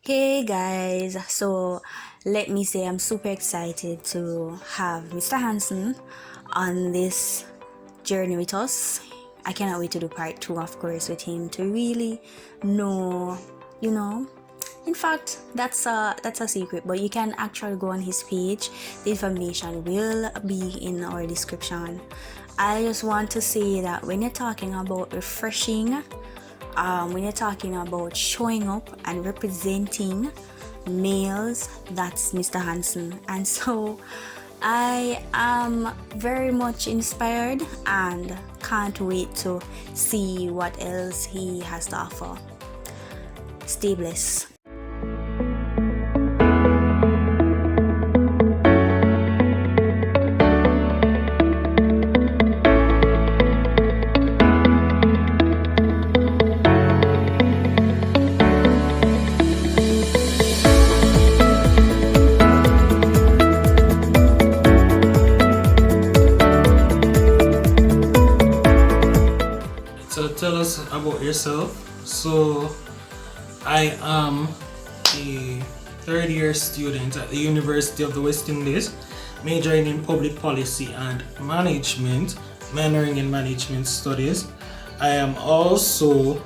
Hey guys, so let me say I'm super excited to have Mr. Hanson on this journey with us. I cannot wait to do part two, of course, with him to really know, you know. In fact, that's a secret, but you can actually go on his page. The information will be in our description. I just want to say that when you're talking about refreshing, when you're talking about showing up and representing males, that's Mr. Hanson. And so I am very much inspired and can't wait to see what else he has to offer. Stay blessed. So tell us about yourself. So I am a third year student at the University of the West Indies, majoring in public policy and management, minoring in management studies. I am also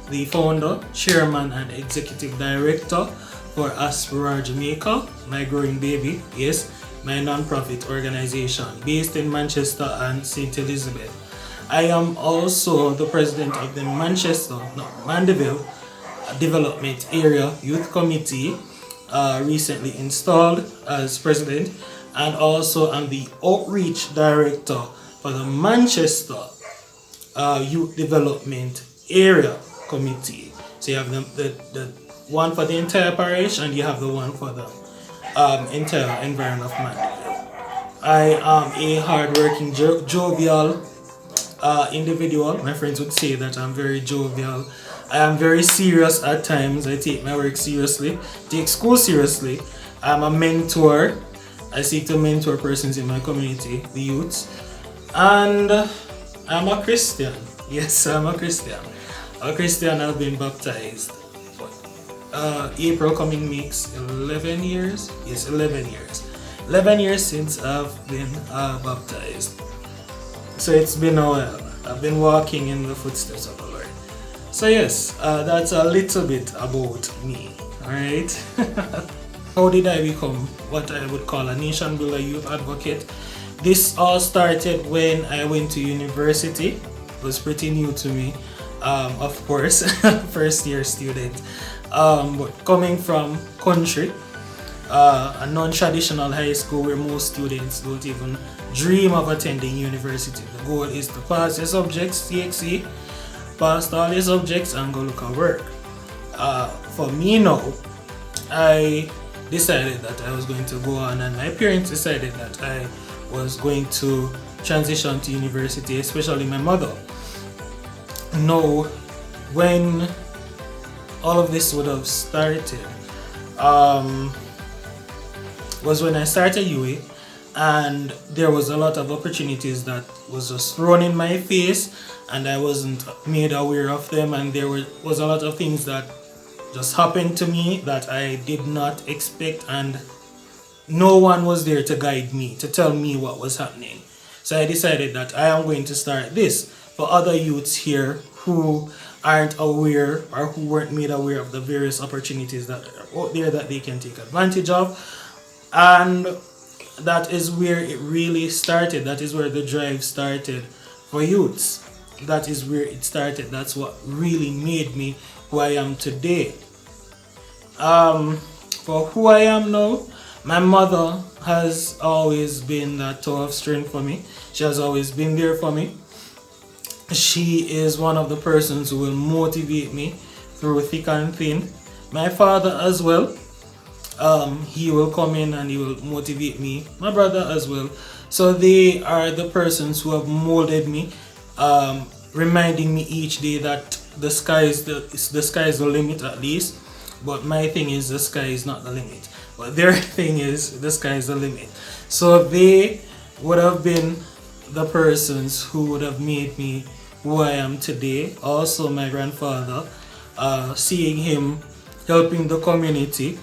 the founder, chairman, and executive director for Aspira Jamaica, my growing baby, yes, my non-profit organization based in Manchester and St. Elizabeth. I am also the president of the Mandeville Development Area Youth Committee, recently installed as president, and also I'm the outreach director for the Manchester Youth Development Area Committee. So you have the one for the entire parish, and you have the one for the entire environment of Mandeville. I am a hardworking, jovial individual. My friends would say that I'm very jovial. I am very serious at times. I take my work seriously, take school seriously. I'm a mentor. I seek to mentor persons in my community, the youths. And I'm a Christian. Yes, I'm a Christian. A Christian. I've been baptized. April coming makes 11 years. Yes, 11 years. 11 years since I've been baptized. So it's been a while. I've been walking in the footsteps of the Lord. So yes, that's a little bit about me. Alright? How did I become what I would call a nation builder youth advocate? This all started when I went to university. It was pretty new to me, of course, first year student. But coming from country, a non-traditional high school where most students don't even dream of attending university. The goal is to pass your subjects, CXC, pass all your subjects and go look at work. For me now, I decided that I was going to go on, and my parents decided that I was going to transition to university, especially my mother. Now, when all of this would have started, was when I started UA, and there was a lot of opportunities that was just thrown in my face, and I wasn't made aware of them, and there was a lot of things that just happened to me that I did not expect, and no one was there to guide me, to tell me what was happening. So I decided that I am going to start this for other youths here who aren't aware or who weren't made aware of the various opportunities that are out there that they can take advantage of. And that is where it really started. That is where the drive started for youths. That is where it started. That's what really made me who I am today. For who I am now, my mother has always been that tower of strength for me. She has always been there for me. She is one of the persons who will motivate me through thick and thin. My father as well. He will come in and he will motivate me. My brother as well. So they are the persons who have molded me, reminding me each day that the sky is the limit at least. But my thing is the sky is not the limit. But their thing is the sky is the limit. So they would have been the persons who would have made me who I am today. Also my grandfather, seeing him helping the community.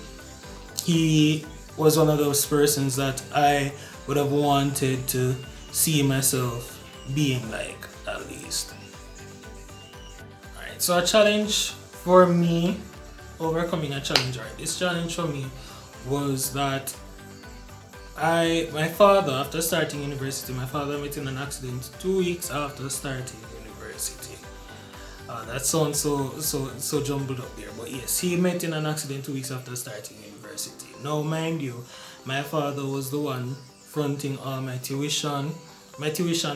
He was one of those persons that I would have wanted to see myself being like, at least. Alright, so a challenge for me, overcoming a challenge, right? This challenge for me was that my father, after starting university, my father met in an accident 2 weeks after starting university. That sounds so jumbled up there, but yes, he met in an accident 2 weeks after starting university. Now, mind you, my father was the one fronting all my tuition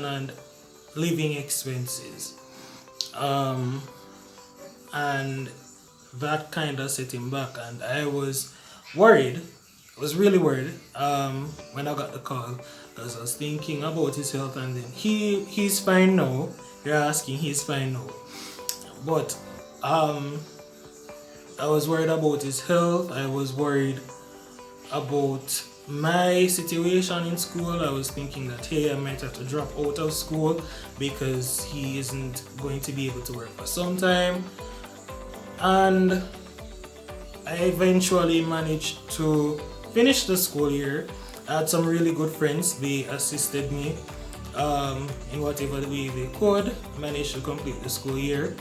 and living expenses, and that kind of set him back, and I was worried. I was really worried when I got the call, because I was thinking about his health, and then he's fine now. You're asking, he's fine now, but I was worried about his health. I was worried about my situation in school. I was thinking that, hey, I might have to drop out of school because he isn't going to be able to work for some time. And I eventually managed to finish the school year. I had some really good friends. They assisted me in whatever way they could. Managed to complete the school year.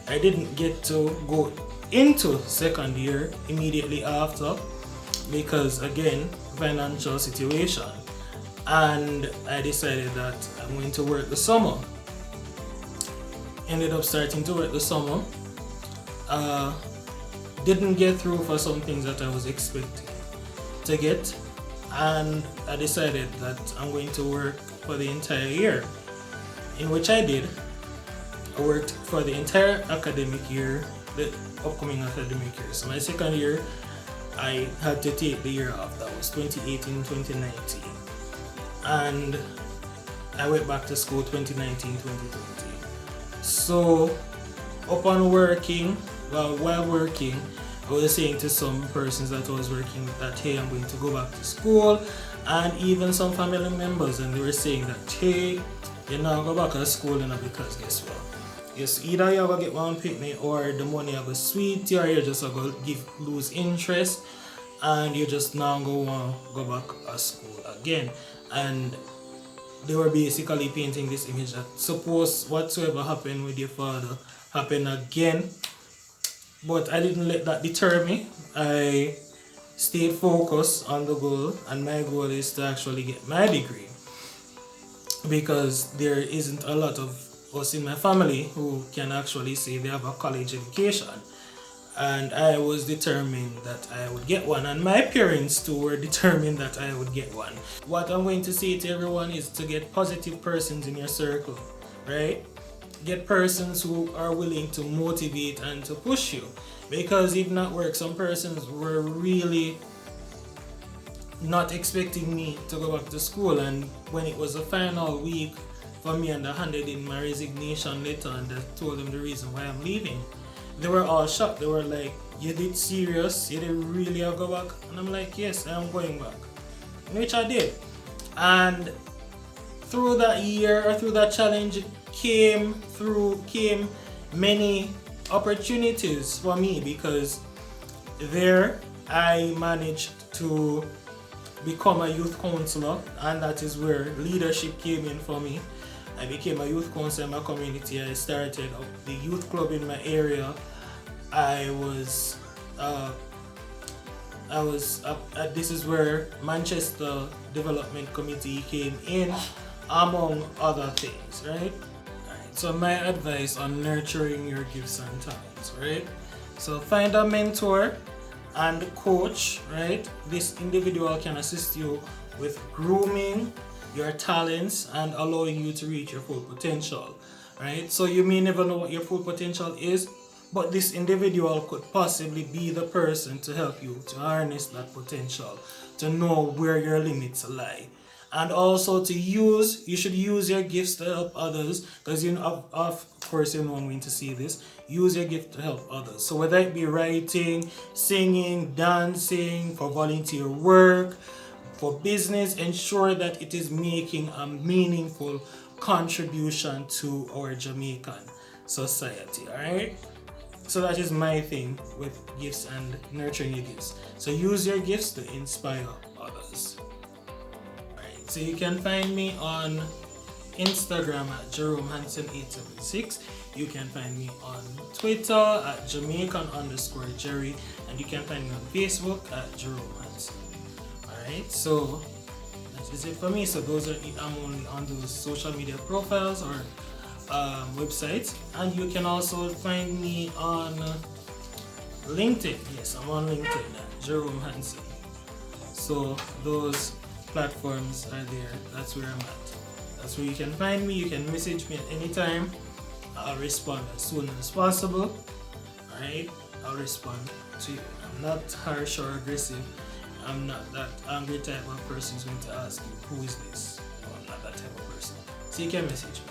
I didn't get to go into second year immediately after because, again, financial situation, and I decided that I'm going to work the summer. Ended up starting to work the summer. Didn't get through for some things that I was expecting to get, and I decided that I'm going to work for the entire year, in which I did. I worked for the entire academic year, the upcoming academic year. So my second year, I had to take the year off. That was 2018-2019. And I went back to school 2019-2020. So upon working, while working, I was saying to some persons that I was working with that, hey, I'm going to go back to school, and even some family members, and they were saying that, hey, you're not go back to school, because guess what? Yes, either you're gonna get one picnic, or the money are gonna sweet you, or you're just gonna lose interest, and you just now go back to school again. And they were basically painting this image that suppose whatsoever happened with your father happen again. But I didn't let that deter me. I stayed focused on the goal, and my goal is to actually get my degree, because there isn't a lot of us in my family who can actually say they have a college education, and I was determined that I would get one, and my parents too were determined that I would get one. What I'm going to say to everyone is to get positive persons in your circle, right? Get persons who are willing to motivate and to push you, because if not work, some persons were really not expecting me to go back to school, and when it was the final week for me and I handed in my resignation letter and I told them the reason why I'm leaving, they were all shocked. They were like, you did serious? You didn't really go back? And I'm like, yes, I'm going back, which I did. And through that year, or through that challenge, came many opportunities for me, because there I managed to become a youth counselor, and that is where leadership came in for me. I became a youth counselor in my community. I started up the youth club in my area. This is where Manchester Development Committee came in, among other things, right? So my advice on nurturing your gifts and talents, right? So find a mentor and coach, right? This individual can assist you with grooming your talents and allowing you to reach your full potential, right? So you may never know what your full potential is, but this individual could possibly be the person to help you to harness that potential, to know where your limits lie. And also you should use your gifts to help others, because of course I'm going to see this. Use your gift to help others. So whether it be writing, singing, dancing, for volunteer work, for business, ensure that it is making a meaningful contribution to our Jamaican society. Alright? So that is my thing with gifts and nurturing your gifts. So use your gifts to inspire others. Alright, so you can find me on Instagram at Jerome Hanson 876. You can find me on Twitter at Jamaican_Jerry, and you can find me on Facebook at Jerome Hanson. Alright, so that is it for me. So those are I'm only on those social media profiles or websites, and you can also find me on LinkedIn. Yes, I'm on LinkedIn at Jerome Hanson. So those platforms are there. That's where I'm at. That's where you can find me. You can message me at any time. I'll respond as soon as possible. Alright, I'll respond to you. I'm not harsh or aggressive. I'm not that angry type of person who's going to ask you, who is this? No, I'm not that type of person. So you can message me.